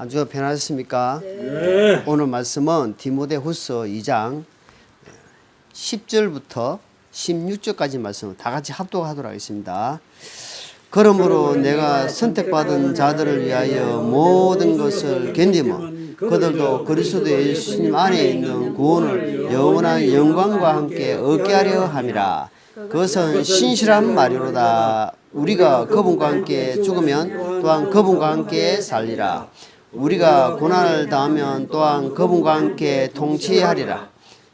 한 주간 편하셨습니까? 네. 오늘 말씀은 디모데후서 2장 10절부터 16절까지 말씀 다 같이 합독하도록 하겠습니다. 그러므로 내가 선택받은 자들을 위하여 모든 것을 견디며 그들도 그리스도 예수님 안에 있는 구원을 영원한 영광과 함께 얻게 하려 함이라. 그것은 신실한 말이로다. 우리가 그분과 함께 죽으면 또한 그분과 함께 살리라. 우리가 고난을 당하면 또한 그분과 함께 통치하리라.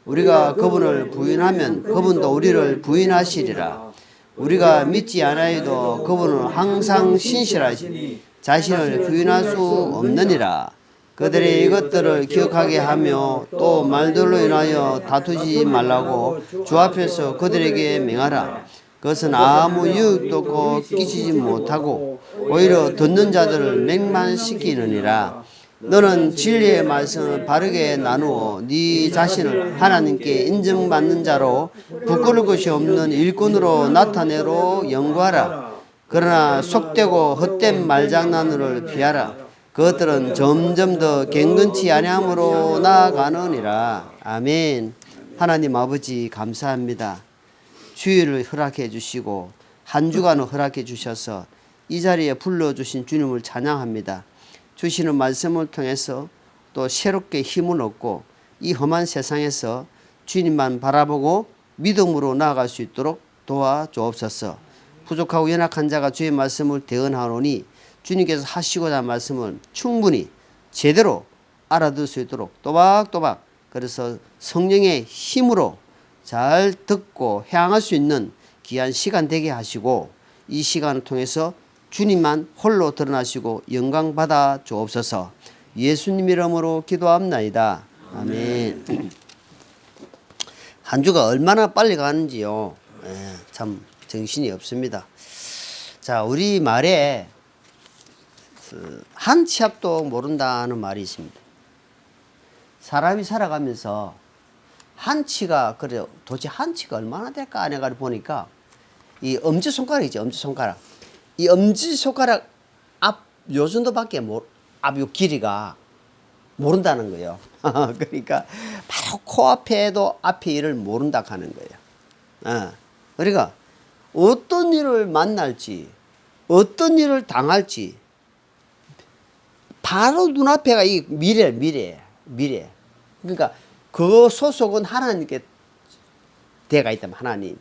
우리가 그분을 부인하면 그분도 우리를 부인하시리라. 우리가 믿지 않아도 그분은 항상 신실하시니 자신을 부인할 수 없느니라. 그들의 이것들을 기억하게 하며 또 말들로 인하여 다투지 말라고 주 앞에서 그들에게 명하라. 그것은 아무 유익도 없고 끼치지 못하고 오히려 듣는 자들을 맹만시키느니라. 너는 진리의 말씀을 바르게 나누어 네 자신을 하나님께 인정받는 자로 부끄러울 것이 없는 일꾼으로 나타내로 연구하라. 그러나 속되고 헛된 말장난을 피하라. 그것들은 점점 더 경건치 아니함으로 나아가느니라. 아멘. 하나님 아버지 감사합니다. 주일을 허락해 주시고 한 주간을 허락해 주셔서 이 자리에 불러주신 주님을 찬양합니다. 주시는 말씀을 통해서 또 새롭게 힘을 얻고 이 험한 세상에서 주님만 바라보고 믿음으로 나아갈 수 있도록 도와주옵소서. 부족하고 연약한 자가 주의 말씀을 대언하노니 주님께서 하시고자 한 말씀을 충분히 제대로 알아들 수 있도록 또박또박 그래서 성령의 힘으로 잘 듣고 향할 수 있는 귀한 시간 되게 하시고 이 시간을 통해서 주님만 홀로 드러나시고 영광 받아 주옵소서. 예수님 이름으로 기도합나이다. 아멘. 한 주가 얼마나 빨리 가는지요. 참 정신이 없습니다. 자, 우리 말에 한 치 앞도 모른다는 말이 있습니다. 사람이 살아가면서 한 치가 그래 도대체 한 치가 얼마나 될까 내가 보니까 이 엄지 손가락이죠. 엄지 손가락. 이 엄지 손가락 앞 요 정도밖에 앞 요 길이가 모른다는 거예요. 그러니까 바로 코앞에도 앞에 일을 모른다 하는 거예요. 그러니까 어떤 일을 만날지 어떤 일을 당할지 바로 눈앞에가 이 미래. 그러니까 그 소속은 하나님께 대가 있다면 하나님.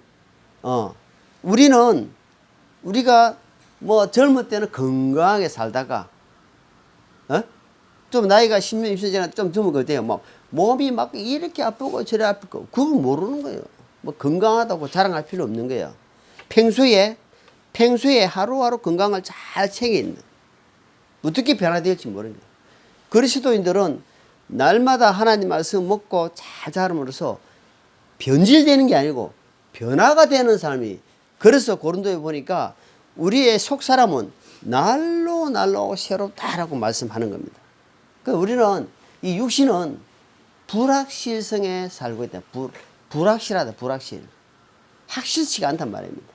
우리가 뭐 젊을 때는 건강하게 살다가 좀 나이가 10년 20년 지나 좀 드문 거 같아요. 뭐 몸이 막 이렇게 아프고 저래 아프고 그건 모르는 거예요. 뭐 건강하다고 자랑할 필요 없는 거예요. 평소에 하루하루 건강을 잘 챙겨 있는 어떻게 변화될지 모르는 거예요. 그리스도인들은 날마다 하나님 말씀 먹고 잘 자름으로써 변질되는 게 아니고 변화가 되는 삶이. 그래서 고린도에 보니까 우리의 속 사람은 날로 새롭다라고 말씀하는 겁니다. 그러니까 우리는 이 육신은 불확실성에 살고 있다. 불확실하다. 불확실. 확실치가 않단 말입니다.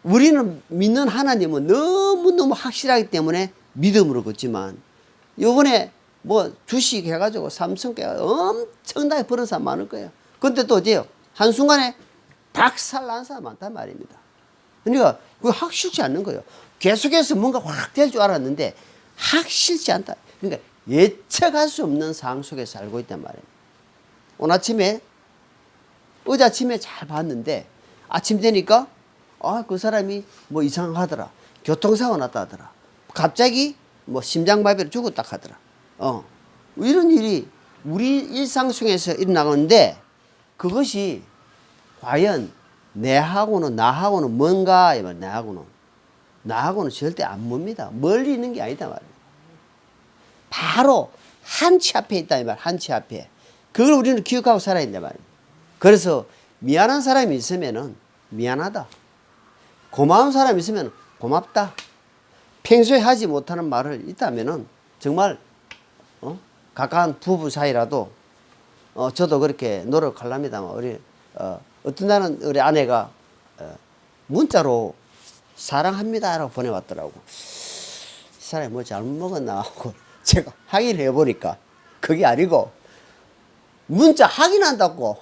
우리는 믿는 하나님은 너무너무 확실하기 때문에 믿음으로 걷지만 요번에 뭐 주식 해가지고 삼성계가 엄청나게 버는 사람 많을 거예요. 근데 또 어때요? 한순간에 박살 난 사람 많단 말입니다. 그러니까 그게 확실치 않는 거예요. 계속해서 뭔가 확 될 줄 알았는데 확실치 않다. 그러니까 예측할 수 없는 상황 속에 살고 있단 말이에요. 오늘 아침에 어제 아침에 잘 봤는데 아침 되니까 그 사람이 뭐 이상하더라. 교통사고 났다 하더라. 갑자기 뭐 심장마비로 죽었다 하더라. 이런 일이 우리 일상 속에서 일어나는데 그것이 과연 나하고는 뭔가 나하고는 절대 안 멉니다. 멀리 있는 게 아니다 말이에요. 바로 한 치 앞에 있다 이 말. 한 치 앞에. 그걸 우리는 기억하고 살아야 된다 말이에요. 그래서 미안한 사람이 있으면은 미안하다. 고마운 사람이 있으면 고맙다. 평소에 하지 못하는 말을 있다면은 정말 가까운 부부 사이라도 저도 그렇게 노력하랍니다만 우리 어떤 날은 우리 아내가 문자로 사랑합니다라고 보내왔더라고. 사람이 뭐 잘못 먹었나 하고 제가 확인해 보니까 그게 아니고 문자 확인한다고.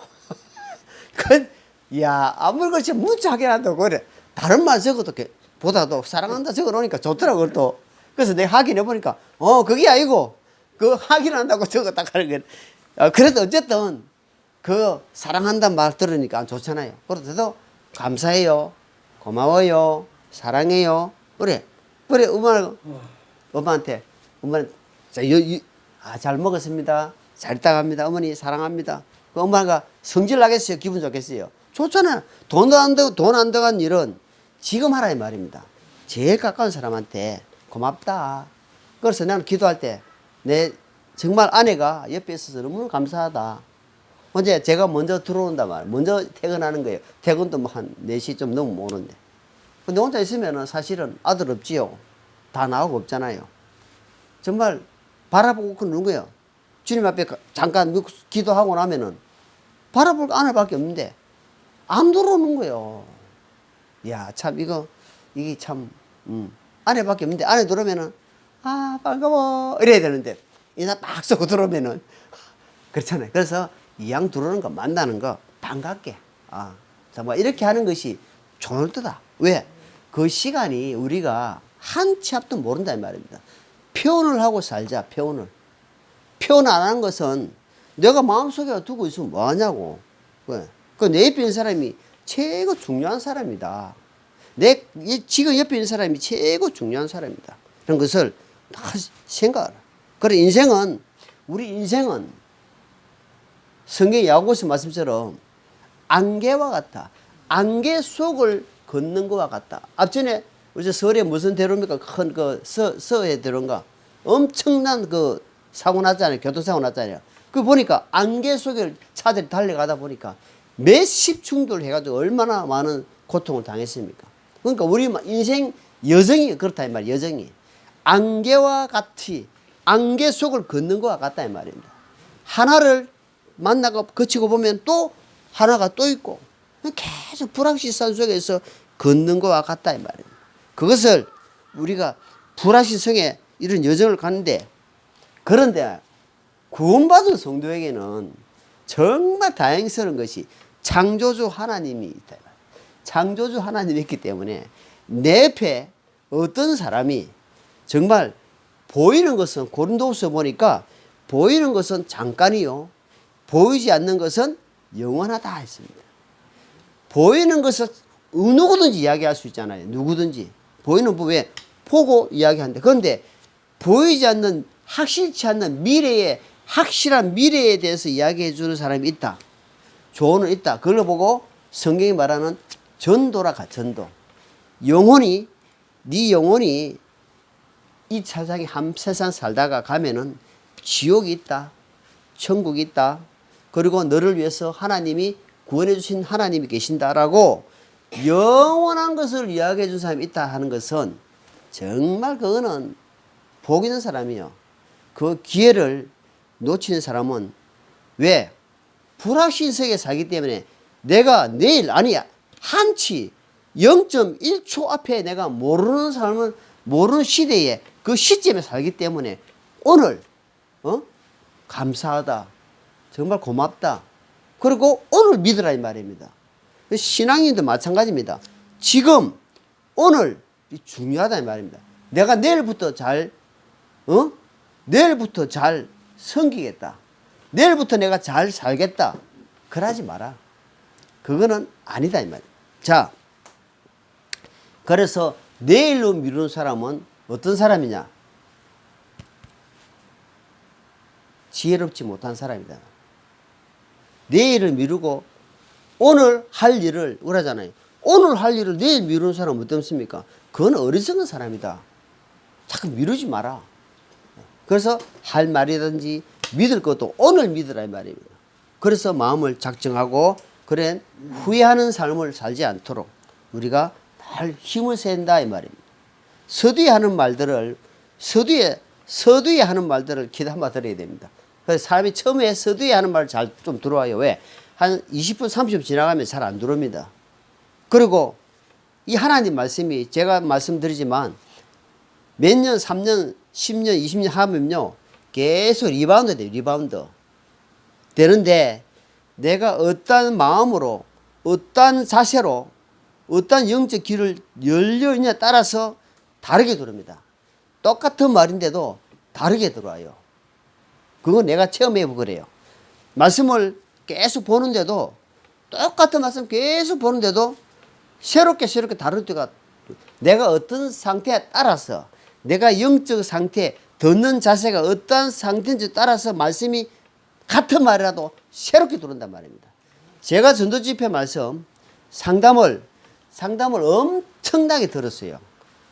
야, 아무렇지 문자 확인한다고 그래. 다른 말 적어도 보다도 사랑한다 적어 놓으니까 좋더라고 또. 그래서 내가 확인해 보니까 그게 아니고 그 확인한다고 적었다 하는 거야. 그래도 어쨌든 그 사랑한다는 말 들으니까 좋잖아요. 그래도 감사해요, 고마워요, 사랑해요. 그래 엄마한테 잘 먹었습니다, 잘 따갑니다, 어머니 사랑합니다. 그 엄마가 성질 나겠어요, 기분 좋겠어요? 좋잖아요. 돈 안 들어간 일은 지금 하라 이 말입니다. 제일 가까운 사람한테 고맙다. 그래서 나는 기도할 때 내 정말 아내가 옆에 있어서 너무 감사하다. 언제 제가 먼저 들어온단 말이에요. 먼저 퇴근하는 거예요. 퇴근도 뭐 한 4시 좀 넘으면 오는데. 근데 혼자 있으면은 사실은 아들 없지요. 다 나오고 없잖아요. 정말 바라보고 그러는 거예요. 주님 앞에 잠깐 기도하고 나면은 바라볼 아내밖에 없는데 안 들어오는 거예요. 야, 참 이게 참 아내밖에 없는데 아내 들어오면은 반가워 이래야 되는데 인사 막 쏘고 들어오면은 그렇잖아요. 그래서 이왕 들어오는 거 만나는 거 반갑게 정말 이렇게 하는 것이 좋을 때다. 왜? 그 시간이 우리가 한 치 앞도 모른다 이 말입니다. 표현을 하고 살자. 표현 안 하는 것은 내가 마음속에 두고 있으면 뭐하냐고. 그 내 옆에 있는 사람이 최고 중요한 사람이다. 지금 옆에 있는 사람이 최고 중요한 사람이다. 그런 것을 생각하라. 그래 우리 인생은 성경 야고보서 말씀처럼 안개와 같다. 안개 속을 걷는 것과 같다. 앞전에 우리 서울에 무슨 대로입니까? 큰 서해 대로인가? 엄청난 사고 났잖아요. 교통사고 났잖아요. 그 보니까 안개 속에 차들이 달려가다 보니까 몇십 충돌 해가지고 얼마나 많은 고통을 당했습니까? 그러니까 우리 인생 여정이 그렇다 이 말이에요. 여정이 안개와 같이 안개 속을 걷는 것과 같다 이 말입니다. 하나를 만나고 거치고 보면 또 하나가 또 있고 계속 불확실성 속에서 걷는 것과 같다 이 말입니다. 그것을 우리가 불확실성에 이런 여정을 가는데, 그런데 구원받은 성도에게는 정말 다행스러운 것이 창조주 하나님이 있다. 창조주 하나님이 있기 때문에 내 옆에 어떤 사람이 정말 보이는 것은 고린도후서 보니까 보이는 것은 잠깐이요 보이지 않는 것은 영원하다 했습니다. 보이는 것을 누구든지 이야기할 수 있잖아요. 누구든지. 보이는 왜 보고 이야기하는데, 그런데 보이지 않는 확실치 않는 미래에 확실한 미래에 대해서 이야기해 주는 사람이 있다. 조언은 있다. 그걸 보고 성경이 말하는 전도라 전도. 영혼이 네 영혼이 이 세상에 세상 살다가 가면은 지옥이 있다. 천국이 있다. 그리고 너를 위해서 하나님이 구원해 주신 하나님이 계신다라고 영원한 것을 이야기해 준 사람이 있다 하는 것은 정말 그거는 복 있는 사람이요. 그 기회를 놓치는 사람은 왜? 불확실 세계에 살기 때문에 내가 내일 한치 0.1초 앞에 내가 모르는 삶을 모르는 시대에 그 시점에 살기 때문에 오늘 감사하다. 정말 고맙다. 그리고 오늘 믿으라 이 말입니다. 신앙인도 마찬가지입니다. 지금 오늘 중요하다 이 말입니다. 내가 내일부터 잘 섬기겠다. 내일부터 내가 잘 살겠다. 그러지 마라. 그거는 아니다 이 말이에요. 자, 그래서 내일로 미루는 사람은 어떤 사람이냐? 지혜롭지 못한 사람이다. 내일을 미루고 오늘 할 일을 그러잖아요. 오늘 할 일을 내일 미루는 사람은 어떻습니까? 그건 어리석은 사람이다. 자꾸 미루지 마라. 그래서 할 말이든지 믿을 것도 오늘 믿으라 이 말입니다. 그래서 마음을 작정하고 그래 후회하는 삶을 살지 않도록 우리가 늘 힘을 센다 이 말입니다. 서두에 하는 말들을 기도 한번 드려야 됩니다. 그래서 사람이 처음에 서두에 하는 말 잘 좀 들어와요. 왜? 한 20분 30분 지나가면 잘 안 들어옵니다. 그리고 이 하나님 말씀이 제가 말씀드리지만 몇 년, 3년, 10년, 20년 하면요. 계속 리바운드 돼요. 리바운드. 되는데 내가 어떤 마음으로 어떤 자세로 어떤 영적 길을 열려 있냐에 따라서 다르게 들어옵니다. 똑같은 말인데도 다르게 들어와요. 그건 내가 체험해보고 그래요. 말씀을 계속 보는데도 똑같은 말씀 계속 보는데도 새롭게 다를 때가 내가 어떤 상태에 따라서 내가 영적 상태 듣는 자세가 어떤 상태인지 따라서 말씀이 같은 말이라도 새롭게 들어온단 말입니다. 제가 전도 집회 말씀 상담을 엄청나게 들었어요.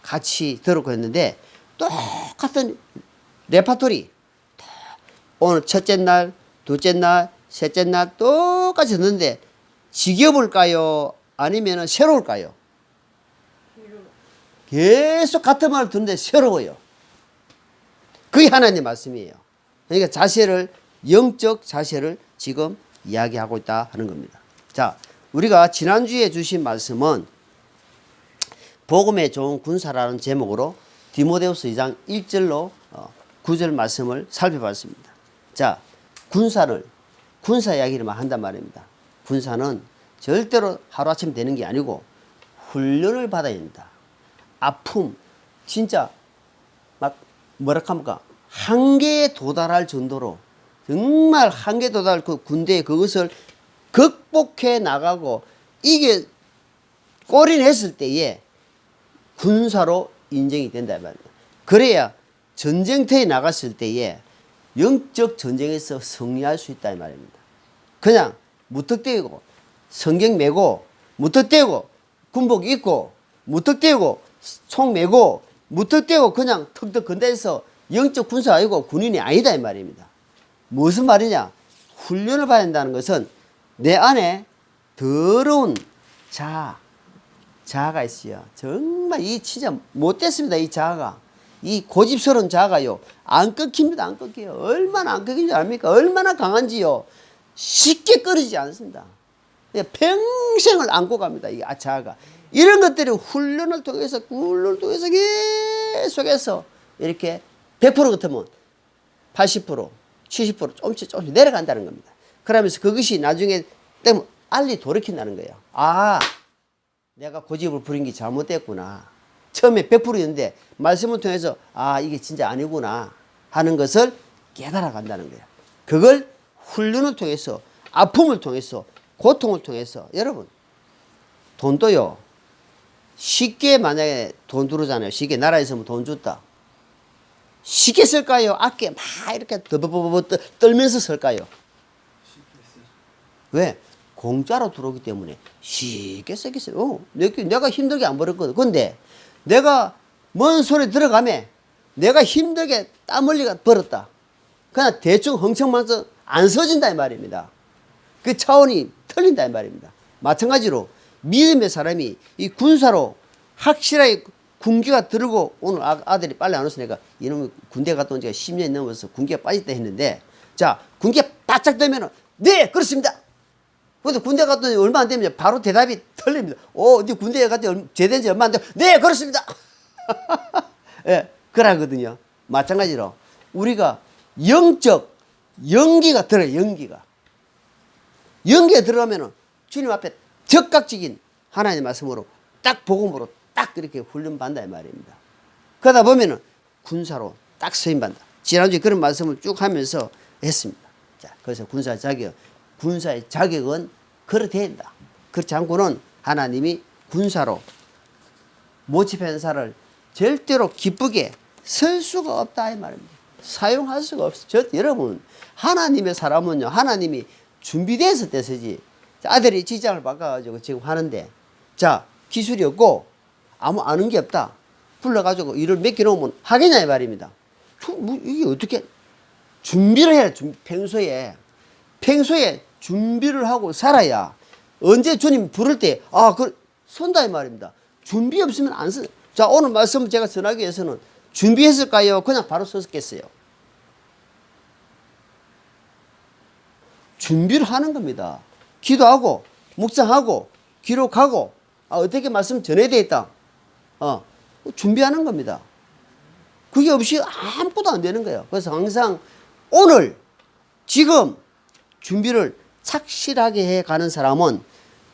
같이 들었고 했는데 똑같은 레파토리 오늘 첫째 날, 둘째 날, 셋째 날 똑같이 듣는데 지겨울까요? 아니면 새로울까요? 계속 같은 말을 듣는데 새로워요. 그게 하나님의 말씀이에요. 그러니까 자세를 영적 자세를 지금 이야기하고 있다 하는 겁니다. 자, 우리가 지난주에 주신 말씀은 복음에 좋은 군사라는 제목으로 디모데후서 2장 1절로 9절 말씀을 살펴봤습니다. 자, 군사 이야기를만 한단 말입니다. 군사는 절대로 하루아침 되는 게 아니고 훈련을 받아야 된다. 아픔, 진짜 막 뭐라 합니까? 한계에 도달할 정도로 정말 한계에 도달할 그 군대에 그것을 극복해 나가고 이게 꼬린했을 때에 군사로 인정이 된다 말입니다. 그래야 전쟁터에 나갔을 때에 영적 전쟁에서 승리할 수 있다 이 말입니다. 그냥 무턱대고 성경 메고 무턱대고 군복 입고 무턱대고 총 메고 무턱대고 그냥 턱턱 건대서 영적 군사 아니고 군인이 아니다 이 말입니다. 무슨 말이냐? 훈련을 받아야 한다는 것은 내 안에 더러운 자아가 있어요. 정말 이 진짜 못됐습니다. 이 자아가. 이 고집스러운 자아가요. 안 끊깁니다. 안 끊겨요. 얼마나 안 끊기는지 압니까? 얼마나 강한지요. 쉽게 끊어지지 않습니다. 평생을 안고 갑니다. 이 자아가. 이런 것들이 훈련을 통해서 계속해서 이렇게 100% 같으면 80%, 70% 조금씩 내려간다는 겁니다. 그러면서 그것이 나중에 때문에 알리 돌이킨다는 거예요. 아, 내가 고집을 부린 게 잘못됐구나. 처음에 100%였는데 말씀을 통해서 아, 이게 진짜 아니구나 하는 것을 깨달아 간다는 거예요. 그걸 훈련을 통해서 아픔을 통해서 고통을 통해서 여러분 돈도요. 쉽게 만약에 돈 들어오잖아요. 쉽게 나라에서 뭐 돈 줬다. 쉽게 쓸까요? 아껴 막 이렇게 떨면서 쓸까요? 왜? 공짜로 들어오기 때문에 쉽게 쓰겠어요. 내가 힘들게 안 벌었거든. 근데 내가 먼 손에 들어가면 내가 힘들게 땀 흘리가 벌었다. 그냥 대충 흥청만서 안 써진다 이 말입니다. 그 차원이 틀린다 이 말입니다. 마찬가지로 믿음의 사람이 이 군사로 확실하게 군기가 들고 오늘 아들이 빨리 안 왔으니까 이놈이 군대 갔다 온 지가 10년이 넘어서 군기가 빠졌다 했는데 자 군기가 바짝 되면은 네 그렇습니다. 근데 군대 갔다 온 지 얼마 안 되면 바로 대답이 틀립니다. 네 군대에 갔다 제대한 지 얼마 안 되면 네 그렇습니다. 예, 그러거든요. 마찬가지로 우리가 영적 연기가 들어요. 연기가 들어가면은 주님 앞에 적극적인 하나님의 말씀으로 딱 복음으로 딱 이렇게 훈련받는다 이 말입니다. 그러다 보면은 군사로 딱 서임받는다. 지난주에 그런 말씀을 쭉 하면서 했습니다. 자, 그래서 군사의 자격은 그렇게 된다. 그렇지 않고는 하나님이 군사로 모집한 사를 절대로 기쁘게 쓸 수가 없다 이 말입니다. 사용할 수가 없어요. 여러분 하나님의 사람은요. 하나님이 준비돼서 때 쓰지. 아들이 직장을 바꿔가지고 지금 하는데 자 기술이 없고 아무 아는 게 없다. 불러가지고 일을 맡겨놓으면 하겠냐 이 말입니다. 이게 어떻게 준비를 해야 평소에 준비를 하고 살아야 언제 주님 부를 때 선다 이 말입니다. 준비 없으면 안 써. 자 오늘 말씀 제가 전하기 위해서는 준비했을까요? 그냥 바로 썼겠어요. 준비를 하는 겁니다. 기도하고 묵상하고 기록하고 어떻게 말씀 전해야 되겠다. 준비하는 겁니다. 그게 없이 아무것도 안 되는 거예요. 그래서 항상 오늘 지금 준비를 착실하게 해 가는 사람은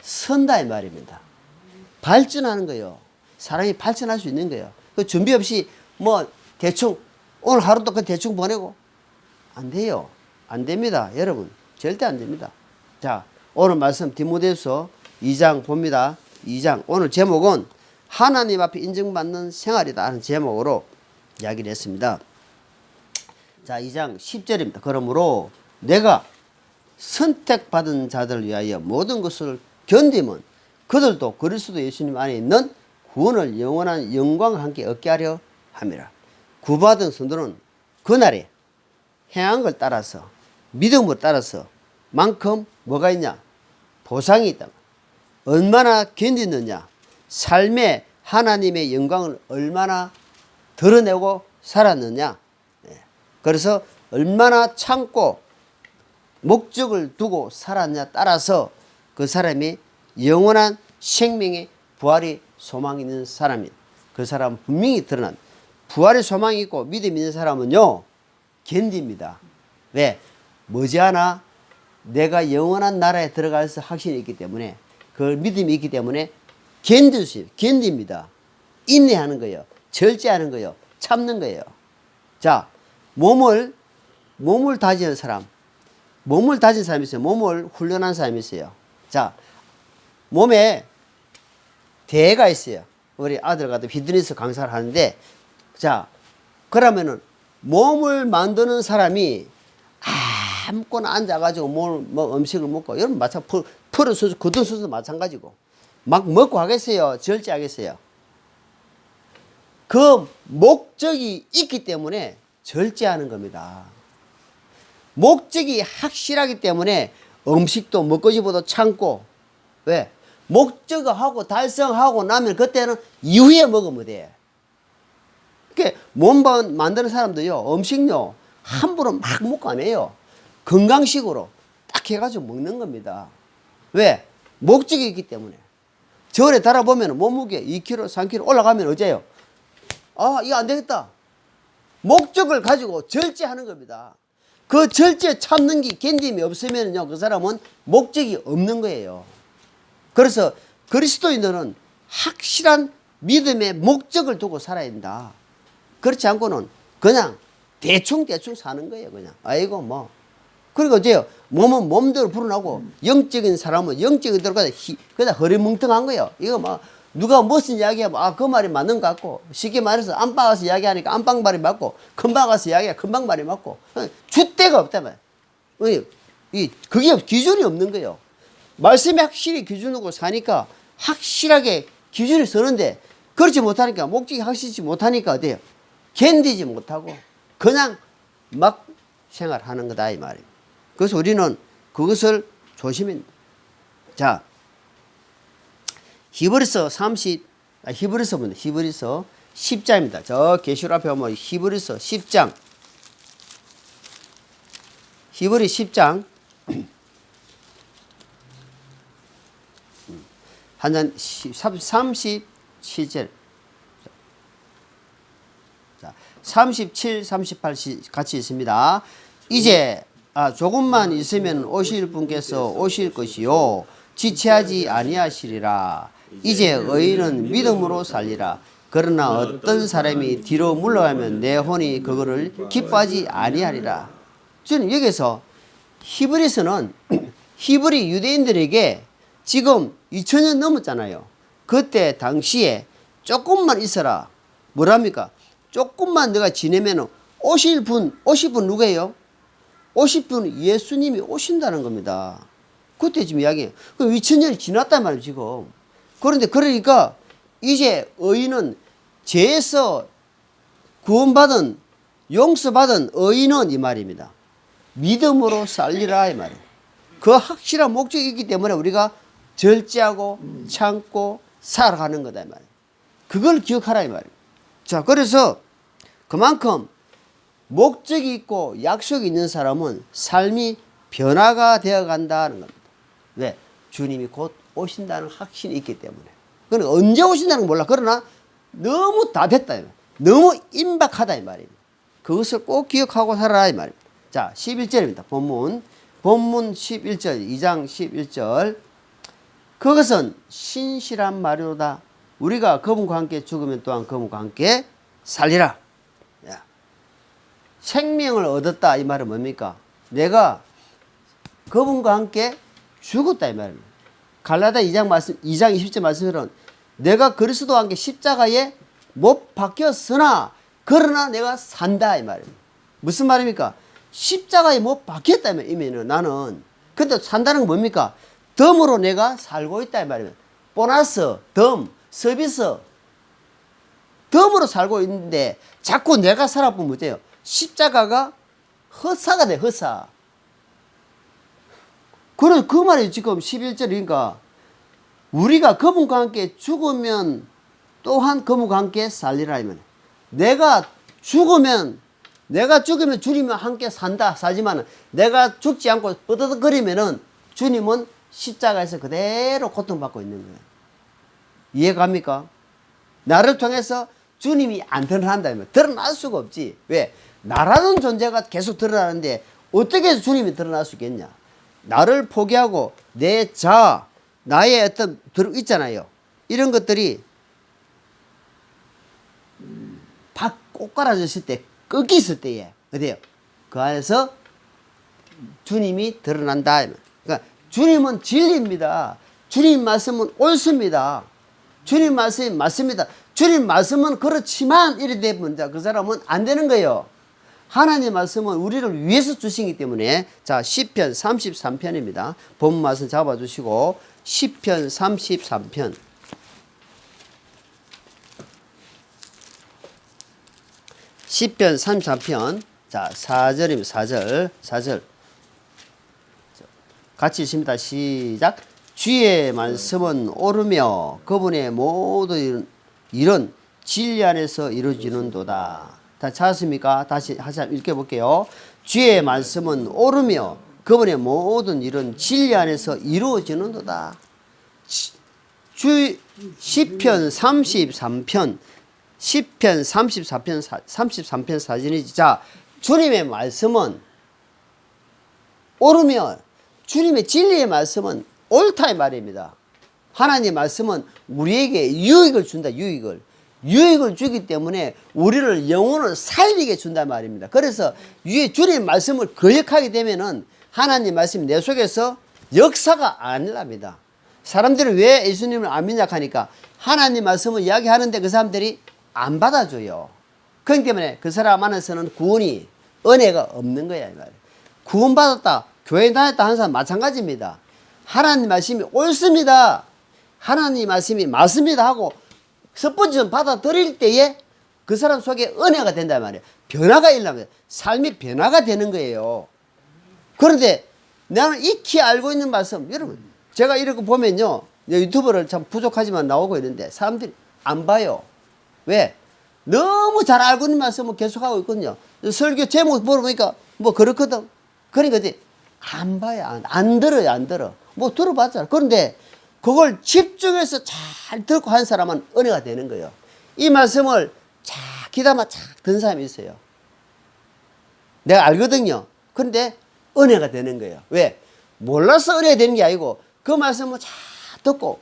선다 이 말입니다. 발전하는 거예요. 사람이 발전할 수 있는 거예요. 그 준비 없이 뭐 대충 오늘 하루도 그 대충 보내고 안 돼요. 안 됩니다. 여러분 절대 안 됩니다. 자, 오늘 말씀 디모데후서 2장 봅니다. 2장 오늘 제목은 하나님 앞에 인정받는 생활이다 하는 제목으로 이야기를 했습니다. 자, 2장 10절입니다. 그러므로 내가 선택받은 자들을 위하여 모든 것을 견디면 그들도 그리스도 예수님 안에 있는 구원을 영원한 영광과 함께 얻게 하려 함이라. 구받은 성도는 그날에 행한 걸 따라서 믿음을 따라서 만큼 뭐가 있냐? 보상이 있다. 얼마나 견디느냐? 삶에 하나님의 영광을 얼마나 드러내고 살았느냐? 그래서 얼마나 참고 목적을 두고 살았냐 따라서 그 사람이 영원한 생명의 부활이 소망이 있는 사람이 그 사람은 분명히 드러난 부활의 소망이 있고 믿음이 있는 사람은요 견딥니다. 왜? 머지않아 내가 영원한 나라에 들어갈 확신이 있기 때문에 그 믿음이 있기 때문에 견딜 수 있어요. 견딥니다. 인내하는 거예요. 절제하는 거예요. 참는 거예요. 자, 몸을 다지는 사람, 몸을 다진 사람이 있어요. 몸을 훈련한 사람이 있어요. 자, 몸에 대가 있어요. 우리 아들과 피트니스 강사를 하는데, 자, 그러면은 몸을 만드는 사람이 아무거나 앉아가지고 뭐 음식을 먹고, 여러분 마찬가지, 풀을 수수, 걷은 수수 마찬가지고, 막 먹고 하겠어요? 절제하겠어요? 그 목적이 있기 때문에 절제하는 겁니다. 목적이 확실하기 때문에 음식도 먹고싶어도 참고, 왜? 목적하고 달성하고 나면 그때는 이후에 먹으면 돼. 그러니까 몸 만드는 사람도요, 음식요, 함부로 막 먹고 안 해요. 건강식으로 딱 해가지고 먹는 겁니다. 왜? 목적이 있기 때문에. 절에 달아보면 몸무게 2kg, 3kg 올라가면 어째요? 아, 이거 안 되겠다. 목적을 가지고 절제하는 겁니다. 그 절제 참는 게 견딤이 없으면요, 그 사람은 목적이 없는 거예요. 그래서 그리스도인들은 확실한 믿음의 목적을 두고 살아야 된다. 그렇지 않고는 그냥 대충 사는 거예요. 그냥 아이고 뭐. 그리고 어째요? 몸은 몸대로 불어나고 영적인 사람은 영적인 대로 그냥 허리멍텅한 거예요. 이거 뭐 누가 무슨 이야기하면 아, 그 말이 맞는 것 같고, 쉽게 말해서 안방 가서 이야기하니까 안방 말이 맞고, 금방 가서 이야기하니까 금방 말이 맞고, 줏대가 없다면 그게 기준이 없는 거예요. 말씀이 확실히 기준으로 사니까 확실하게 기준을 서는데, 그렇지 못하니까, 목적이 확실치 못하니까 어때요? 견디지 못하고 그냥 막 생활하는 거다 이 말이에요. 그래서 우리는 그것을 조심해야 됩니다. 자, 히브리서 10장입니다. 저 계시록 앞에 보면 히브리서 10장. 히브리 10장. 한장 37절. 자, 37, 38 같이 있습니다. 이제 조금만 있으면 오실 분께서 오실 것이요 지체하지 아니하시리라. 이제 의인은 믿음으로 살리라. 그러나 어떤 사람이 뒤로 물러가면 내 혼이 그거를 기뻐하지 아니하리라. 저는 여기서 히브리서는 히브리 유대인들에게 지금 2000년 넘었잖아요. 그때 당시에 조금만 있어라. 뭐랍니까? 조금만 내가 지내면 오실 분 누구예요? 오실 분 예수님이 오신다는 겁니다. 그때 지금 이야기해요. 그럼 2000년이 지났단 말이에요, 지금. 그런데 그러니까 이제 의인은 죄에서 구원받은, 용서받은 의인은 이 말입니다. 믿음으로 살리라 이 말이에요. 그 확실한 목적이 있기 때문에 우리가 절제하고 참고 살아가는 거다 이 말이에요. 그걸 기억하라 이 말이에요. 자, 그래서 그만큼 목적이 있고 약속이 있는 사람은 삶이 변화가 되어 간다는 겁니다. 왜? 주님이 곧 오신다는 확신이 있기 때문에. 그건 언제 오신다는 건 몰라. 그러나 너무 다 됐다. 너무 임박하다 이 말입니다. 그것을 꼭 기억하고 살아라 이 말입니다. 자, 11절입니다. 본문 11절, 2장 11절. 그것은 신실한 말이로다. 우리가 그분과 함께 죽으면 또한 그분과 함께 살리라. 야. 생명을 얻었다 이 말은 뭡니까? 내가 그분과 함께 죽었다 이 말입니다. 갈라디아 2장 20절 말씀으로는 내가 그리스도와 함께 십자가에 못 박혔으나 그러나 내가 산다 이 말입니다. 무슨 말입니까? 십자가에 못 박혔다 이 말이면 나는 근데 산다는 건 뭡니까? 덤으로 내가 살고 있다 이 말입니다. 보너스, 덤, 서비스 덤으로 살고 있는데 자꾸 내가 살아보면 뭐예요? 십자가가 허사가 돼 허사. 그래서 그 말이 지금 11절이니까 우리가 그분과 함께 죽으면 또한 그분과 함께 살리라 이면 내가 죽으면 주님과 함께 산다 사지만 내가 죽지 않고 뻗어거리면은 주님은 십자가에서 그대로 고통받고 있는 거예요. 이해갑니까? 나를 통해서 주님이 안 드러난다 이면 드러날 수가 없지. 왜? 나라는 존재가 계속 드러나는데 어떻게 해서 주님이 드러날 수 있겠냐? 나를 포기하고 내 자아, 나의 어떤 있잖아요. 이런 것들이 꼬꾸라졌을 때, 꺾여 있을 때에 어때요? 그 안에서 주님이 드러난다. 그러니까 주님은 진리입니다. 주님 말씀은 옳습니다. 주님 말씀이 맞습니다. 주님 말씀은 그렇지만 이래 되면 그 사람은 안 되는 거예요. 하나님 말씀은 우리를 위해서 주시기 때문에 자 시편 33편입니다. 본문 말씀 잡아주시고 시편 33편 시편 33편 자 4절입니다. 4절 같이 읽습니다. 시작. 주의 말씀은 옳으며 그분의 모든 일은 진리 안에서 이루어지는도다. 다 찾았습니까? 다시 한번 읽어볼게요. 주의 말씀은 옳으며 그분의 모든 일은 진리 안에서 이루어지는도다. 시편 33편 33편 사진이지. 자, 주님의 말씀은 옳으며 주님의 진리의 말씀은 옳다 이 말입니다. 하나님의 말씀은 우리에게 유익을 준다. 유익을 주기 때문에 우리를 영혼을 살리게 준단 말입니다. 그래서 주님의 말씀을 거역하게 되면은 하나님 말씀이 내 속에서 역사가 안 일납니다. 사람들이 왜 예수님을 안 믿냐 하니까 하나님 말씀을 이야기하는데 그 사람들이 안 받아줘요. 그렇기 때문에 그 사람 안에서는 구원이 은혜가 없는 거야 이 말이에요. 구원받았다 교회 다녔다 하는 사람 마찬가지입니다. 하나님 말씀이 옳습니다. 하나님 말씀이 맞습니다 하고 첫 번째 받아들일 때에 그 사람 속에 은혜가 된단 말이에요. 변화가 일어나면 삶이 변화가 되는 거예요. 그런데 나는 익히 알고 있는 말씀 여러분 제가 이렇게 보면요 유튜브를 참 부족하지만 나오고 있는데 사람들이 안 봐요. 왜? 너무 잘 알고 있는 말씀을 계속하고 있거든요. 설교 제목 물어보니까 뭐 그렇거든. 그러니까 안 봐요. 안 들어요. 뭐 들어봤잖아. 그런데 그걸 집중해서 잘 듣고 한 사람은 은혜가 되는 거예요. 이 말씀을 잘 귀담아 잘 듣는 사람이 있어요. 내가 알거든요. 그런데 은혜가 되는 거예요. 왜? 몰라서 은혜가 되는 게 아니고 그 말씀을 잘 듣고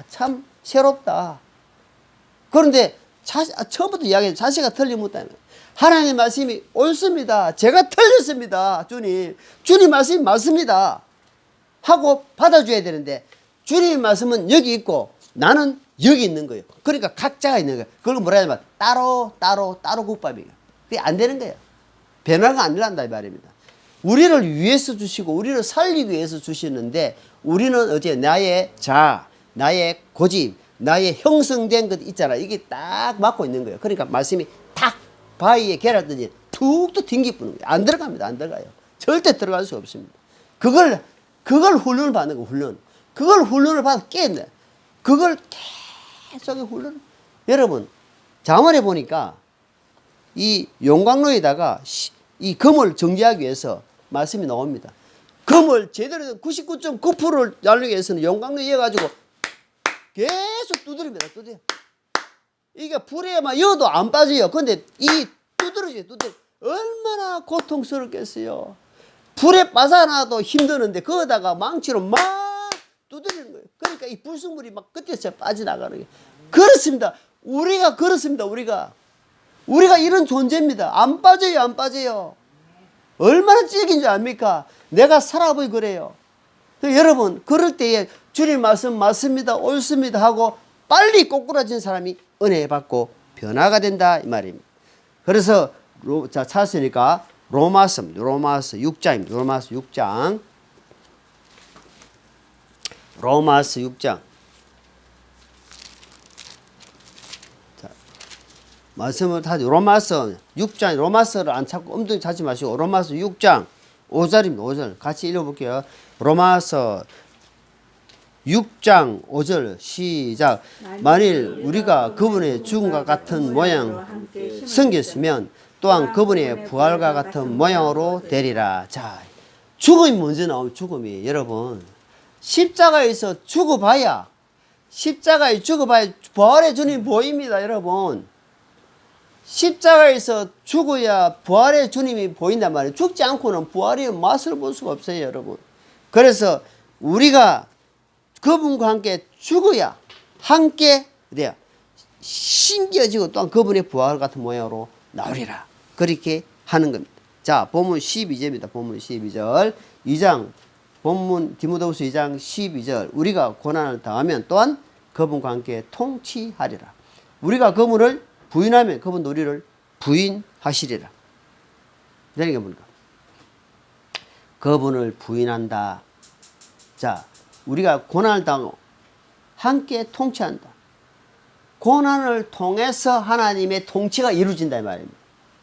참 새롭다. 그런데 처음부터 이야기해 자세가 틀림없다면 하나님의 말씀이 옳습니다. 제가 틀렸습니다. 주님 말씀이 맞습니다. 하고 받아줘야 되는데 주님의 말씀은 여기 있고 나는 여기 있는 거예요. 그러니까 각자가 있는 거예요. 그걸 뭐라 하냐면 따로 국밥이에요. 그게 안 되는 거예요. 변화가 안 일어난다 이 말입니다. 우리를 위해서 주시고 우리를 살리기 위해서 주시는데 우리는 어째 나의 나의 고집 나의 형성된 것 있잖아. 이게 딱 맞고 있는 거예요. 그러니까 말씀이 탁 바위에 계란듯이 툭툭 튕기뿌는 거예요. 안 들어갑니다. 안 들어가요. 절대 들어갈 수 없습니다. 그걸 훈련을 받는 거예요. 훈련. 그걸 훈련을 받아 깨네. 그걸 계속 훈련. 여러분 잠언에 보니까 이 용광로에다가 이 금을 정지하기 위해서 말씀이 나옵니다. 금을 제대로 99.9%를 날리기 위해서는 용광로 이어가지고 계속 두드립니다. 이게 불에 막 여도 안 빠져요. 근데 이 두드러져요. 얼마나 고통스럽겠어요. 불에 빠져나도 힘드는데 거기다가 망치로 막 두드리는 거예요. 그러니까 이 불순물이 막 끝에서 빠져나가는 거예요. 그렇습니다. 우리가 그렇습니다. 우리가 이런 존재입니다. 안 빠져요. 안 빠져요. 얼마나 찔긴 줄 압니까? 내가 살아보이 그래요. 여러분 그럴 때에 주님 말씀 맞습니다. 옳습니다 하고 빨리 꼬꾸라진 사람이 은혜 받고 변화가 된다 이 말입니다. 그래서 자 찾았으니까 로마서 6장입니다. 로마서 6장. 자, 말씀을 다 로마서 6장 로마서를 안 찾고 엄청 찾지 마시고 로마서 6장 5절입니다. 5절 같이 읽어볼게요. 로마서 6장 5절 시작. 만일 우리가 그분의 죽음과 같은 모양 생겼으면 또한 그분의 부활과 같은 모양으로 되리라. 자, 죽음이 먼저 나오면 죽음이 여러분 십자가에서 죽어봐야 부활의 주님 보입니다. 여러분 십자가에서 죽어야 부활의 주님이 보인단 말이에요. 죽지 않고는 부활의 맛을 볼 수가 없어요. 여러분 그래서 우리가 그분과 함께 죽어야 함께 신겨지고 또한 그분의 부활 같은 모양으로 나오리라. 그렇게 하는 겁니다. 자, 본문 12절입니다. 본문 12절. 2장 본문 디모데후서 2장 12절. 우리가 고난을 당하면 또한 그분과 함께 통치하리라. 우리가 그분을 부인하면 그분도 우리를 부인하시리라. 되는 게 뭡니까? 그분을 부인한다. 자, 우리가 고난을 당하고 함께 통치한다. 고난을 통해서 하나님의 통치가 이루어진다 이 말입니다.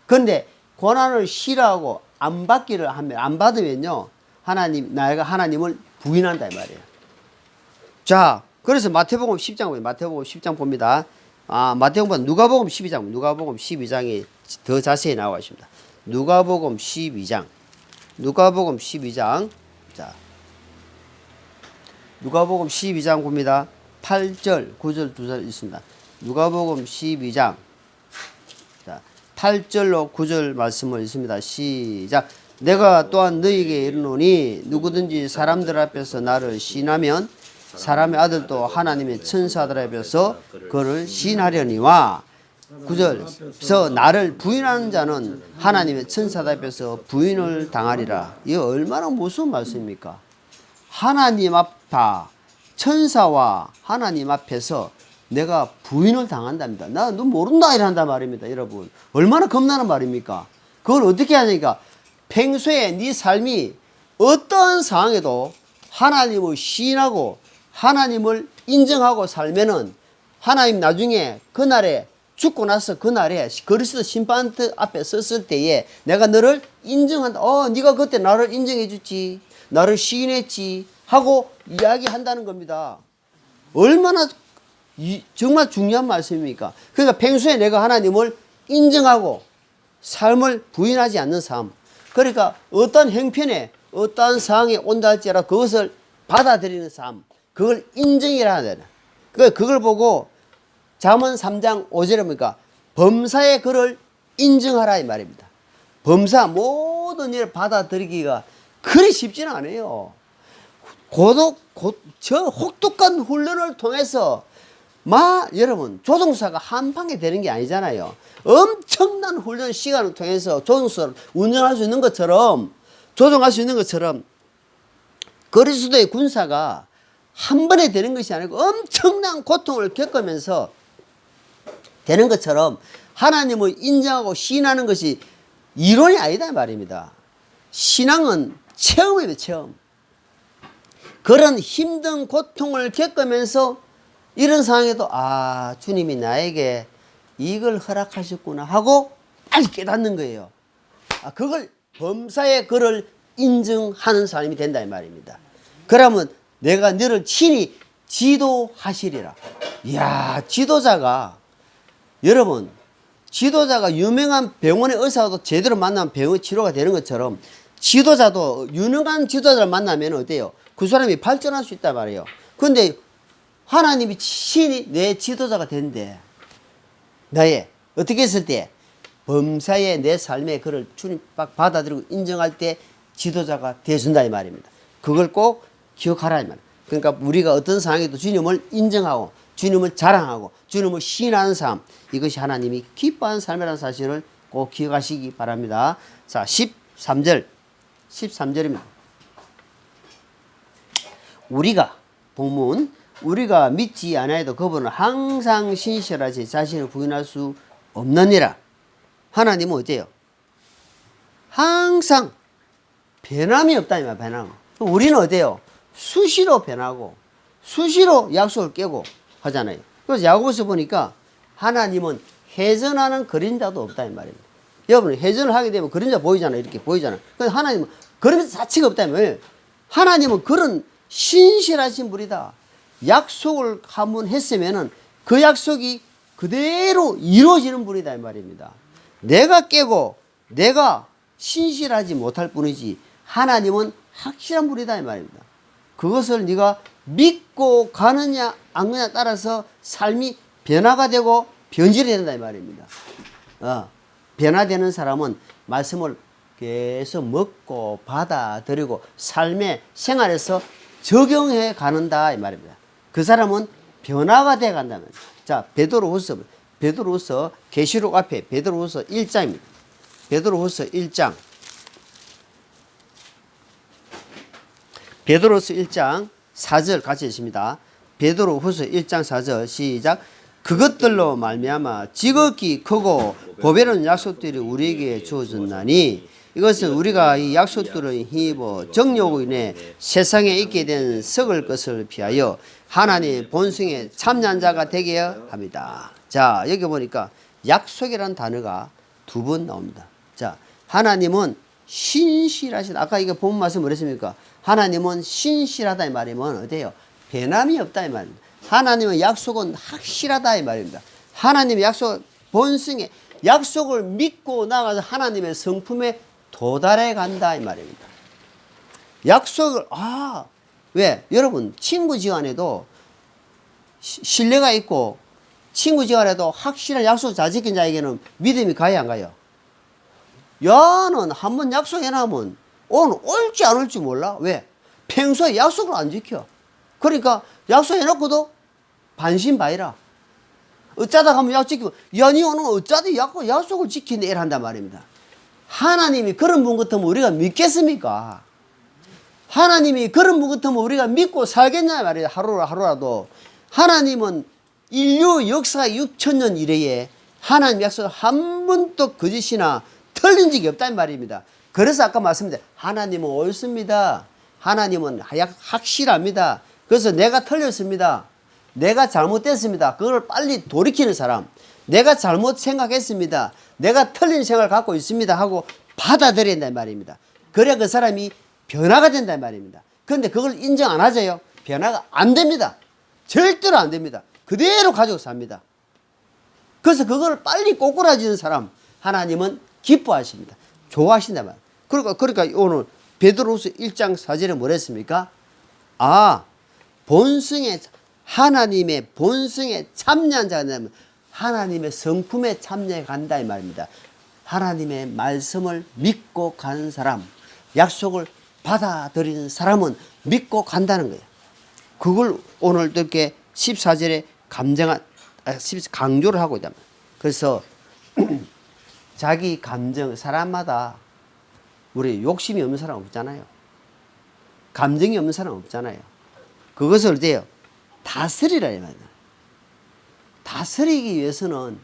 그런데 고난을 싫어하고 안 받기를 하면 안 받으면요 내가 하나님을 부인한다 이 말이에요. 자, 그래서 마태복음 10장 봅니다. 마태복음보다 누가복음 12장이 더 자세히 나와 있습니다. 누가복음 12장. 자, 누가복음 12장 봅니다. 8절, 9절 두 절 있습니다. 누가복음 12장. 자, 8절로 9절 말씀을 읽습니다. 시작. 내가 또한 너희에게 이르노니 누구든지 사람들 앞에서 나를 시인하면 사람의 아들도 하나님의 천사들 앞에서 그를 시인하려니와 9절에서 나를 부인하는 자는 하나님의 천사들 앞에서 부인을 당하리라. 이거 얼마나 무서운 말씀입니까? 하나님 앞다 천사와 하나님 앞에서 내가 부인을 당한답니다. 너 모른다 이란단 말입니다. 여러분 얼마나 겁나는 말입니까? 그걸 어떻게 하니까 평소에 네 삶이 어떠한 상황에도 하나님을 시인하고 하나님을 인정하고 살면은 하나님 나중에 그날에 죽고 나서 그날에 그리스도 심판대 앞에 섰을 때에 내가 너를 인정한다. 네가 그때 나를 인정해 줬지, 나를 시인했지 하고 이야기한다는 겁니다. 얼마나 정말 중요한 말씀입니까? 그러니까 평소에 내가 하나님을 인정하고 삶을 부인하지 않는 삶. 그러니까 어떤 형편에 어떠한 상황이 온다 할지라도 그것을 받아들이는 삶. 그걸 인정이라 하잖아. 그걸 보고 잠언 3장 5절에 보니까 범사의 그를 인정하라 이 말입니다. 범사 모든 일을 받아들이기가 그리 쉽지는 않아요. 저 혹독한 훈련을 통해서 여러분 조종사가 한 방에 되는 게 아니잖아요. 엄청난 훈련 시간을 통해서 조종사를 운전할 수 있는 것처럼 조종할 수 있는 것처럼 그리스도의 군사가 한 번에 되는 것이 아니고 엄청난 고통을 겪으면서 되는 것처럼 하나님을 인정하고 시인하는 것이 이론이 아니다 말입니다. 신앙은 체험입니다. 체험. 그런 힘든 고통을 겪으면서 이런 상황에도 주님이 나에게 이걸 허락하셨구나 하고 빨리 깨닫는 거예요. 그걸 범사의 그를 인정하는 사람이 된다 이 말입니다. 그러면 내가 너를 친히 지도하시리라. 이야, 여러분 지도자가 유명한 병원의 의사도 제대로 만나면 병의 치료가 되는 것처럼 지도자도 유능한 지도자를 만나면 어때요? 그 사람이 발전할 수 있단 말이에요. 그런데 하나님이 친히 내 지도자가 된대. 나의 어떻게 했을 때 범사에 내 삶에 그를 주님 받아들이고 인정할 때 지도자가 되어준다 이 말입니다. 그걸 꼭 기억하라 이 말입니다. 그러니까 우리가 어떤 상황에도 주님을 인정하고 주님을 자랑하고 주님을 시인하는 삶, 이것이 하나님이 기뻐하는 삶이라는 사실을 꼭 기억하시기 바랍니다. 자, 13절입니다. 우리가 본문 우리가 믿지 않아도 그분은 항상 신실하지 자신을 부인할 수 없느니라. 하나님은 어때요? 항상 변함이 없다 이 말. 변함. 우리는 어때요? 수시로 변하고 수시로 약속을 깨고 하잖아요. 그래서 야고보서 보니까 하나님은 회전하는 그림자도 없다 이 말입니다. 여러분 회전을 하게 되면 그림자 보이잖아요. 이렇게 보이잖아요. 그래서 하나님은 그림자 자체가 없다 이 말이에요. 하나님은 그런 신실하신 분이다. 약속을 한번 했으면은 그 약속이 그대로 이루어지는 분이다 이 말입니다. 내가 깨고 내가 신실하지 못할 뿐이지 하나님은 확실한 분이다 이 말입니다. 그것을 네가 믿고 가느냐 안 가느냐 따라서 삶이 변화가 되고 변질이 된다 이 말입니다. 변화되는 사람은 말씀을 계속 먹고 받아들이고 삶의 생활에서 적용해 가는다 이 말입니다. 그 사람은 변화가 돼 간다면. 자, 베드로후서 계시록 앞에 베드로후서 1장입니다. 베드로후서 1장. 베드로후서 1장 4절 같이 읽습니다. 베드로후서 1장 4절 시작. 그것들로 말미암아 지극히 크고 보배로운 약속들이 우리에게 주어졌나니 이것은 우리가 이 약속들을 힘입어 정욕으로 인해 세상에 있게 된 썩을 것을 피하여 하나님의 본성에 참여한 자가 되게 합니다. 자, 여기 보니까 약속이라는 단어가 두 번 나옵니다. 자, 하나님은 신실하시다. 아까 이거 본 말씀 뭐랬습니까? 하나님은 신실하다 이 말이면 어때요? 변함이 없다 이 말입니다. 하나님의 약속은 확실하다 이 말입니다. 하나님의 약속 본성에 약속을 믿고 나가서 하나님의 성품에 도달해 간다 이 말입니다. 약속을 왜? 여러분 친구 지간에도 신뢰가 있고 친구 지간에도 확실한 약속을 잘 지킨 자에게는 믿음이 가요 안 가요? 야는 한번 약속해놓으면 오늘 올지 안 올지 몰라. 왜? 평소에 약속을 안 지켜. 그러니까 약속해놓고도 반신바이라. 어쩌다 가면 약속 지키고 연이 오는 어쩌다 약속을 지키네 이란단 말입니다. 하나님이 그런 분 같으면 우리가 믿겠습니까? 하나님이 그런 분 같으면 우리가 믿고 살겠냐 말이에요. 하루라도. 하나님은 인류 역사 6천년 이래에 하나님 약속 한 번도 거짓이나 틀린 적이 없다는 말입니다. 그래서 아까 말씀드린 하나님은 옳습니다. 하나님은 확실합니다. 그래서 내가 틀렸습니다. 내가 잘못됐습니다. 그걸 빨리 돌이키는 사람. 내가 잘못 생각했습니다. 내가 틀린 생각을 갖고 있습니다 하고 받아들여야 된다는 말입니다. 그래야 그 사람이 변화가 된다는 말입니다. 그런데 그걸 인정 안 하세요? 변화가 안 됩니다. 절대로 안 됩니다. 그대로 가지고 삽니다. 그래서 그걸 빨리 꼬꾸라지는 사람 하나님은 기뻐하십니다. 좋아하신단 말이에요. 그러니까 오늘 베드로후서 1장 4절에 뭐랬습니까? 하나님의 본성에 참여한 자가 되면 하나님의 성품에 참여해 간다 이 말입니다. 하나님의 말씀을 믿고 가는 사람, 약속을 받아들이는 사람은 믿고 간다는 거예요. 그걸 오늘 이렇게 14절에 강조를 하고 있다. 그래서 자기 감정, 사람마다 우리 욕심이 없는 사람 없잖아요. 감정이 없는 사람 없잖아요. 그것을 어때요? 다스리라 이 말이야. 다스리기 위해서는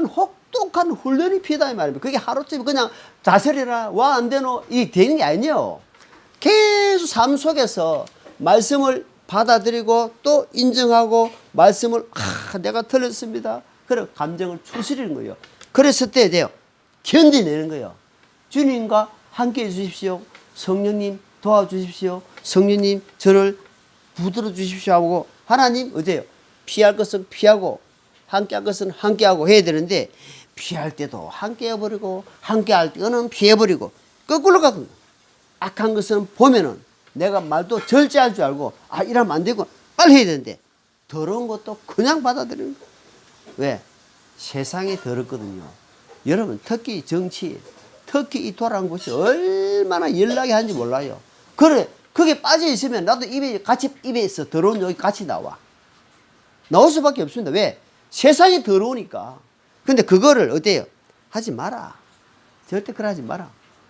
혹독한 훈련이 필요하다 이 말입니다. 그게 하루쯤 그냥 다스리라 와 안 되노 이 되는 게 아니에요. 계속 삶 속에서 말씀을 받아들이고 또 인정하고 말씀을 내가 틀렸습니다. 그래 감정을 추스리는 거예요. 그랬을 때 돼요. 견디내는 거예요. 주님과 함께 해주십시오. 성령님 도와주십시오. 성령님 저를 붙들어 주십시오 하고 하나님 어때요? 피할 것은 피하고 함께할 것은 함께하고 해야 되는데 피할 때도 함께해버리고 함께할 때는 피해버리고 거꾸로 가고 악한 것은 보면은 내가 말도 절제할 줄 알고 이러면 안 되고 빨리 해야 되는데 더러운 것도 그냥 받아들이는 거예요. 왜? 세상이 더럽거든요. 여러분 특히 정치, 특히 이 돌아간 곳이 얼마나 연락이 한지 몰라요. 그래, 그게 빠져 있으면 나도 입에서 더러운 욕이 같이 나올 수밖에 없습니다. 왜? 세상이 더러우니까. 근데 그거를 어때요? 하지 마라. 절대 그래 하지 마라.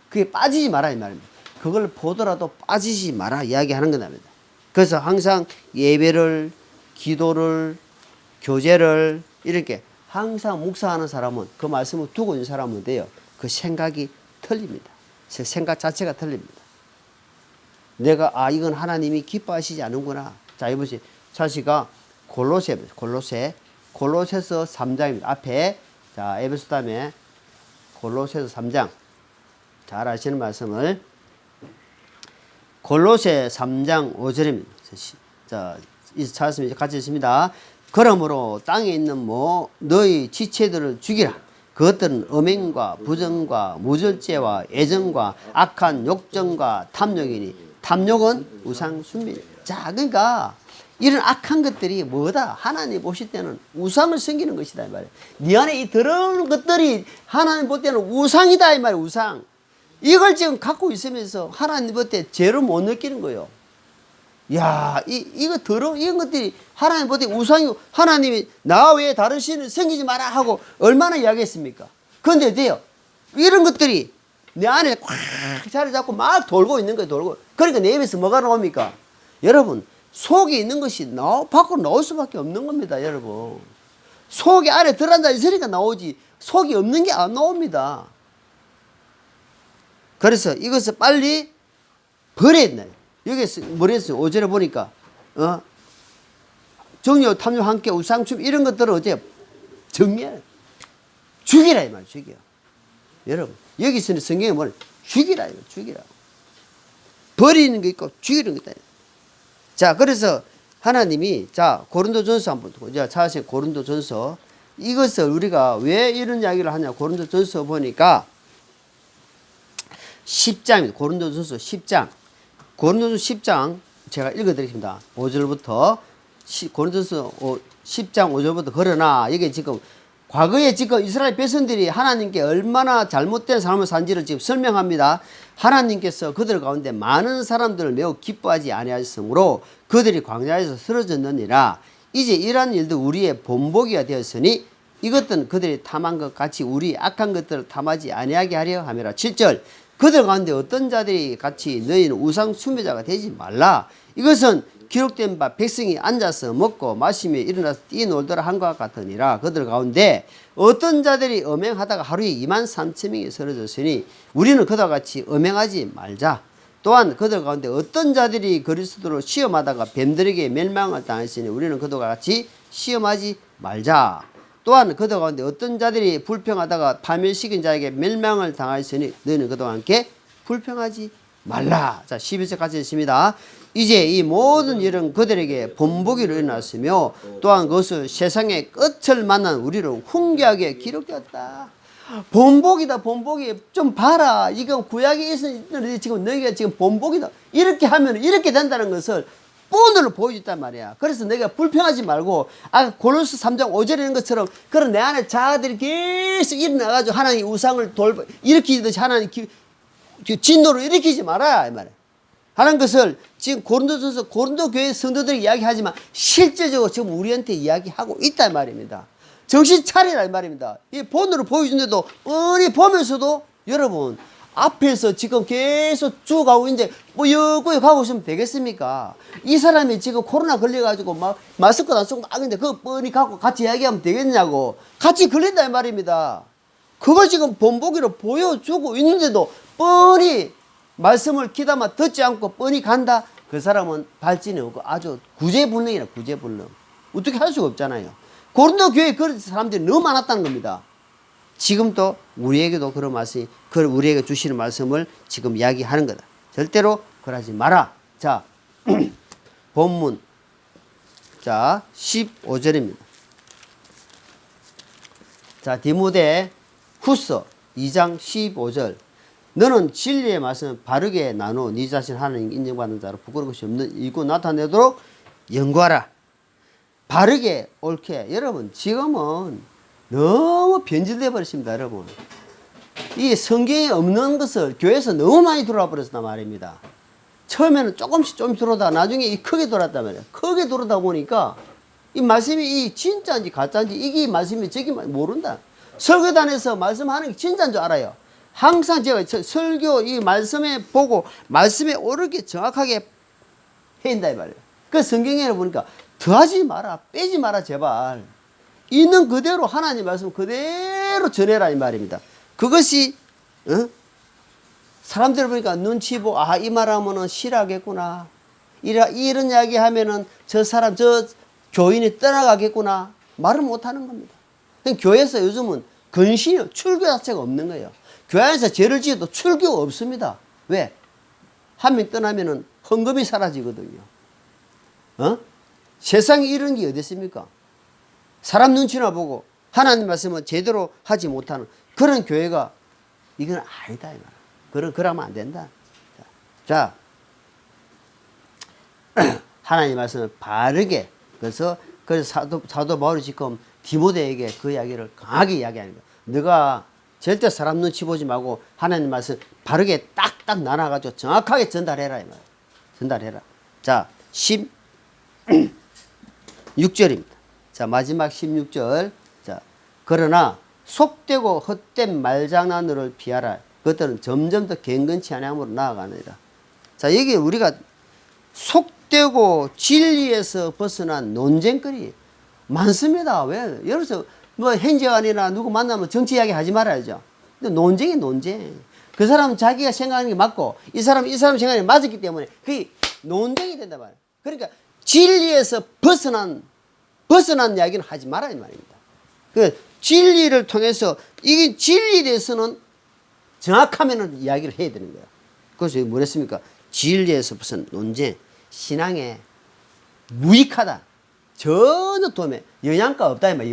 그게 빠지지 마라 이 말입니다. 그걸 보더라도 빠지지 마라 이야기하는 겁니다. 그래서 항상 예배를, 기도를, 교제를 이렇게 항상 묵상하는 사람은 그 말씀을 두고 있는 사람은 돼요. 그 생각이 틀립니다. 생각 자체가 틀립니다. 내가 이건 하나님이 기뻐하시지 않는구나. 자, 이보시 자시가 골로새서 3장입니다. 앞에 자 에베소 다음에 골로새서 3장 잘 아시는 말씀을 골로새 3장 5절입니다. 자, 찾았습니다. 같이 읽습니다. 그러므로 땅에 있는 너희 지체들을 죽이라. 그것들은 음행과 부정과 무절제와 애정과 악한 욕정과 탐욕이니 탐욕은 우상 숭배. 자, 그러니까 이런 악한 것들이 뭐다? 하나님 보실 때는 우상을 섬기는 것이다 이 말이에요. 네 안에 이 더러운 것들이 하나님 볼 때는 우상이다 이 말이에요. 우상. 이걸 지금 갖고 있으면서 하나님 볼 때 죄를 못 느끼는 거예요. 야, 이거 이런 것들이 하나님 볼 때 우상이고 하나님이 나 외에 다른 신을 섬기지 마라 하고 얼마나 이야기했습니까? 그런데 돼요. 이런 것들이 내 안에 꽉 자리 잡고 막 돌고 있는 거예요. 돌고. 그러니까 내 입에서 뭐가 나옵니까? 여러분, 속에 있는 것이 밖으로 나올 수밖에 없는 겁니다. 여러분. 속에 안에 들어앉아 있으니까 나오지 속이 없는 게 안 나옵니다. 그래서 이것을 빨리 버려야 된다. 여기서 뭐랬어요? 5절에 보니까 정욕, 탐욕, 함께 우상춤 이런 것들을 어째 정리해. 죽이라 이 말, 죽여. 여러분, 여기서는 성경에 뭐냐? 죽이라, 죽이라. 버리는 게 있고 죽이는 게 있다. 자, 그래서 하나님이 자 고린도전서 한번 보고 자 찾으세요. 고린도전서 이것을 우리가 왜 이런 이야기를 하냐? 고린도전서 보니까 10장입니다. 고린도전서 10장. 고린도전서 10장 제가 읽어드리겠습니다. 5절부터 고린도전서 10장 5절부터 그러나 이게 지금 과거에 지금 이스라엘 백성들이 하나님께 얼마나 잘못된 삶을 산지를 지금 설명합니다. 하나님께서 그들 가운데 많은 사람들을 매우 기뻐하지 아니하셨으므로 그들이 광야에서 쓰러졌느니라. 이제 이러한 일도 우리의 본보기가 되었으니 이것들은 그들이 탐한 것 같이 우리 악한 것들을 탐하지 아니하게 하려 함이라. 7절 그들 가운데 어떤 자들이 같이 너희는 우상 숭배자가 되지 말라. 이것은 기록된 바 백성이 앉아서 먹고 마시며 일어나서 뛰놀더라 한 것 같으니라. 그들 가운데 어떤 자들이 음행하다가 하루에 23,000명이 쓰러졌으니 우리는 그와 같이 음행하지 말자. 또한 그들 가운데 어떤 자들이 그리스도로 시험하다가 뱀들에게 멸망을 당했으니 우리는 그와 같이 시험하지 말자. 또한 그들 가운데 어떤 자들이 불평하다가 파멸시킨 자에게 멸망을 당하였으니 너희는 그와 함께 불평하지 말라. 자, 12절 같이 읽습니다. 이제 이 모든 일은 그들에게 본보기로 일어났으며 또한 그것을 세상의 끝을 만난 우리를 훈계하게 기록되었다. 본보기다, 본보기. 좀 봐라. 이건 구약에 있는 지금 너희가 지금 본보기다. 이렇게 하면 이렇게 된다는 것을 본으로 보여줬단 말이야. 그래서 내가 불평하지 말고 골로새 3장 5절에 있는 것처럼 그런 내 안에 자아들이 계속 일어나가지고 하나님 우상을 일으키듯이 하나님 진노를 일으키지 마라 이 말이야. 하는 것을 지금 고린도전서 고린도 교회 성도들이 이야기하지만 실제적으로 지금 우리한테 이야기하고 있다 이 말입니다. 정신 차리라 이 말입니다. 이 본으로 보여준데도 뻔히 보면서도 여러분 앞에서 지금 계속 쭉 가고 이제 여기 가고 있으면 되겠습니까? 이 사람이 지금 코로나 걸려가지고 막 마스크도 안 쓰고 막 근데 그거 뻔히 갖고 같이 이야기하면 되겠냐고. 같이 걸린다 이 말입니다. 그걸 지금 본보기로 보여주고 있는데도 뻔히 말씀을 귀담아 듣지 않고 뻔히 간다? 그 사람은 발진이 없고 아주 구제불능이라 구제불능. 어떻게 할 수가 없잖아요. 고린도 교회에 그런 사람들이 너무 많았다는 겁니다. 지금도 우리에게도 그런 말씀이 우리에게 주시는 말씀을 지금 이야기하는 거다. 절대로 그러지 마라. 자, 본문 자 15절입니다. 자, 디모데 후서 2장 15절 너는 진리의 말씀을 바르게 나누어 네 자신 하나님 인정받는 자로 부끄러운 것이 없는 일꾼 나타내도록 연구하라. 바르게 옳게. 여러분 지금은 너무 변질돼 버렸습니다, 여러분. 이 성경에 없는 것을 교회에서 너무 많이 들어와 버렸단 말입니다. 처음에는 조금씩 좀 들어오다가 나중에 이 크게 돌았단 말이에요. 크게 돌아다 보니까 이 말씀이 이 진짜인지 가짜인지 이게 말씀이 저기 모른다. 설교단에서 말씀하는 게 진짜인 줄 알아요. 항상 제가 설교 이 말씀에 보고 말씀에 옳게 정확하게 해인다 이 말이에요. 그 성경에 보니까 더하지 마라, 빼지 마라 제발. 있는 그대로 하나님 말씀 그대로 전해라 이 말입니다. 그것이 사람들 보니까 눈치 보고 아 이 말하면은 싫어하겠구나. 이런 이야기 하면은 저 사람 저 교인이 떠나가겠구나. 말을 못하는 겁니다. 교회에서 요즘은 근신이요 출교 자체가 없는 거예요. 교회 안에서 죄를 지어도 출교가 없습니다. 왜? 한 명 떠나면은 헌금이 사라지거든요. 세상에 이런 게 어디 있습니까? 사람 눈치나 보고 하나님 말씀을 제대로 하지 못하는 그런 교회가 이건 아니다 이 말. 그러면 안 된다. 자, 하나님 말씀을 바르게 그래서 사도 바울이 지금 디모데에게 그 이야기를 강하게 이야기하는 거야. 너가 절대 사람 눈치 보지 말고 하나님 말씀 바르게 딱딱 나눠가지고 정확하게 전달해라 이 말. 전달해라. 자, 16절입니다. 자, 마지막 16절. 자, 그러나 속되고 헛된 말장난을 피하라. 그것들은 점점 더 갱근치 않음으로 나아가느니라. 자, 여기 우리가 속되고 진리에서 벗어난 논쟁거리 많습니다. 왜? 예를 들어서 뭐 행정관이나 누구 만나면 정치 이야기 하지 말아야죠. 근데 논쟁이 논쟁. 그 사람은 자기가 생각하는 게 맞고 이 사람 생각하는 게 맞았기 때문에 그게 논쟁이 된단 말이에요. 그러니까 진리에서 벗어난 이야기는 하지 말아야 말입니다. 그 진리를 통해서 이게 진리에 대해서는 정확하면 이야기를 해야 되는 거예요. 그래서 뭐랬습니까? 진리에서 벗어난 논쟁, 신앙에 무익하다. 전혀 도움에 영양가 없다 이 말.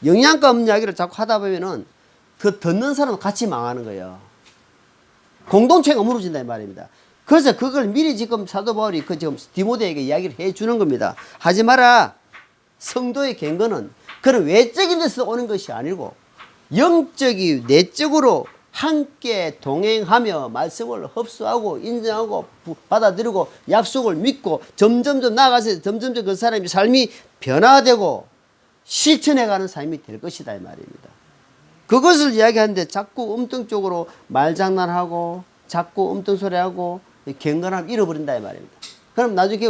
영양가 없는 이야기를 자꾸 하다 보면은 그 듣는 사람은 같이 망하는 거예요. 공동체가 무너진다 이 말입니다. 그래서 그걸 미리 지금 사도 바울이 그 지금 디모데에게 이야기를 해 주는 겁니다. 하지 마라. 성도의 경건은 그런 외적인 데서 오는 것이 아니고 영적이 내적으로 함께 동행하며 말씀을 흡수하고 인정하고 받아들이고 약속을 믿고 점점점 나아가서 점점점 그 사람의 삶이 변화되고 실천해가는 삶이 될 것이다 이 말입니다. 그것을 이야기하는데 자꾸 엉뚱쪽으로 말장난하고 자꾸 엉뚱소리하고 경건함 잃어버린다 이 말입니다. 그럼 나중에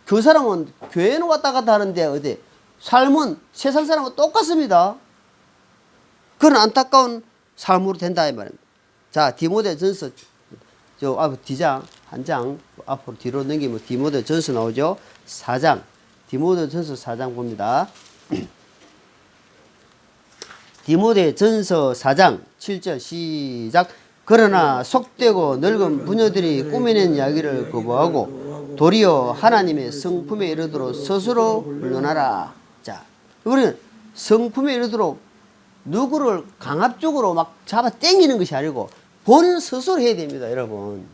그 사람은 교회는 왔다 갔다 하는데 어디 삶은 세상 사람과 똑같습니다. 그런 안타까운 삶으로 된다 이 말입니다. 자, 디모데전서 저 앞 뒤장 한 장 앞으로 뒤로 넘기면 디모데전서 나오죠. 4장 디모데전서 4장 봅니다. 디모데전서 4장 7절 시작. 그러나 속되고 늙은 부녀들이 꾸며낸 이야기를 거부하고 도리어 하나님의 성품에 이르도록 스스로 훈련하라. 자, 우리는 성품에 이르도록 누구를 강압적으로 막 잡아 당기는 것이 아니고 본인 스스로 해야 됩니다, 여러분.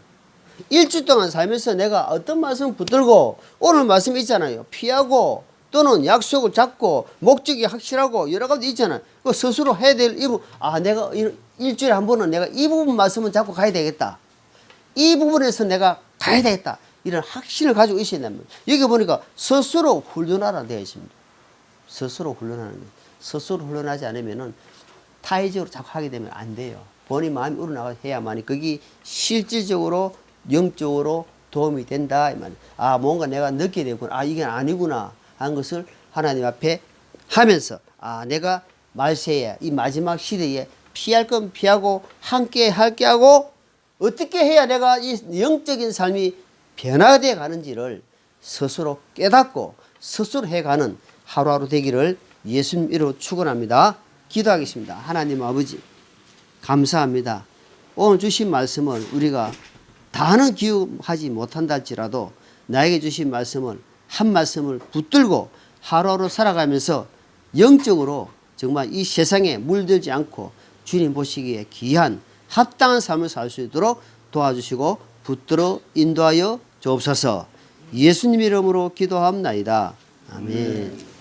일주일 동안 살면서 내가 어떤 말씀을 붙들고 오늘 말씀 있잖아요. 피하고 또는 약속을 잡고 목적이 확실하고 여러 가지 있잖아요. 그 스스로 해야 될 이 부분. 아, 내가 일주일에 한 번은 내가 이 부분 말씀은 잡고 가야 되겠다. 이 부분에서 내가 가야 되겠다. 이런 확신을 가지고 있어야 됩니다. 여기 보니까 스스로 훈련하라 되어 있습니다. 스스로 훈련하는 거예요. 스스로 훈련하지 않으면은 타의적으로 자꾸 하게 되면 안 돼요. 본인 마음이 우러나가 해야만이 그게 실질적으로 영적으로 도움이 된다 이 말이에요. 아, 뭔가 내가 느끼게 되구나. 아, 이게 아니구나 한 것을 하나님 앞에 하면서 아, 내가 말세에 이 마지막 시대에 피할 건 피하고 함께 할게 하고 어떻게 해야 내가 이 영적인 삶이 변화되어 가는지를 스스로 깨닫고 스스로 해가는 하루하루 되기를 예수님 이름으로 축원합니다. 기도하겠습니다. 하나님 아버지 감사합니다. 오늘 주신 말씀을 우리가 다는 기억하지 못한다 할지라도 나에게 주신 말씀을 한 말씀을 붙들고 하루하루 살아가면서 영적으로 정말 이 세상에 물들지 않고 주님 보시기에 귀한 합당한 삶을 살 수 있도록 도와주시고 붙들어 인도하여 주옵소서. 예수님 이름으로 기도합나이다. 아멘.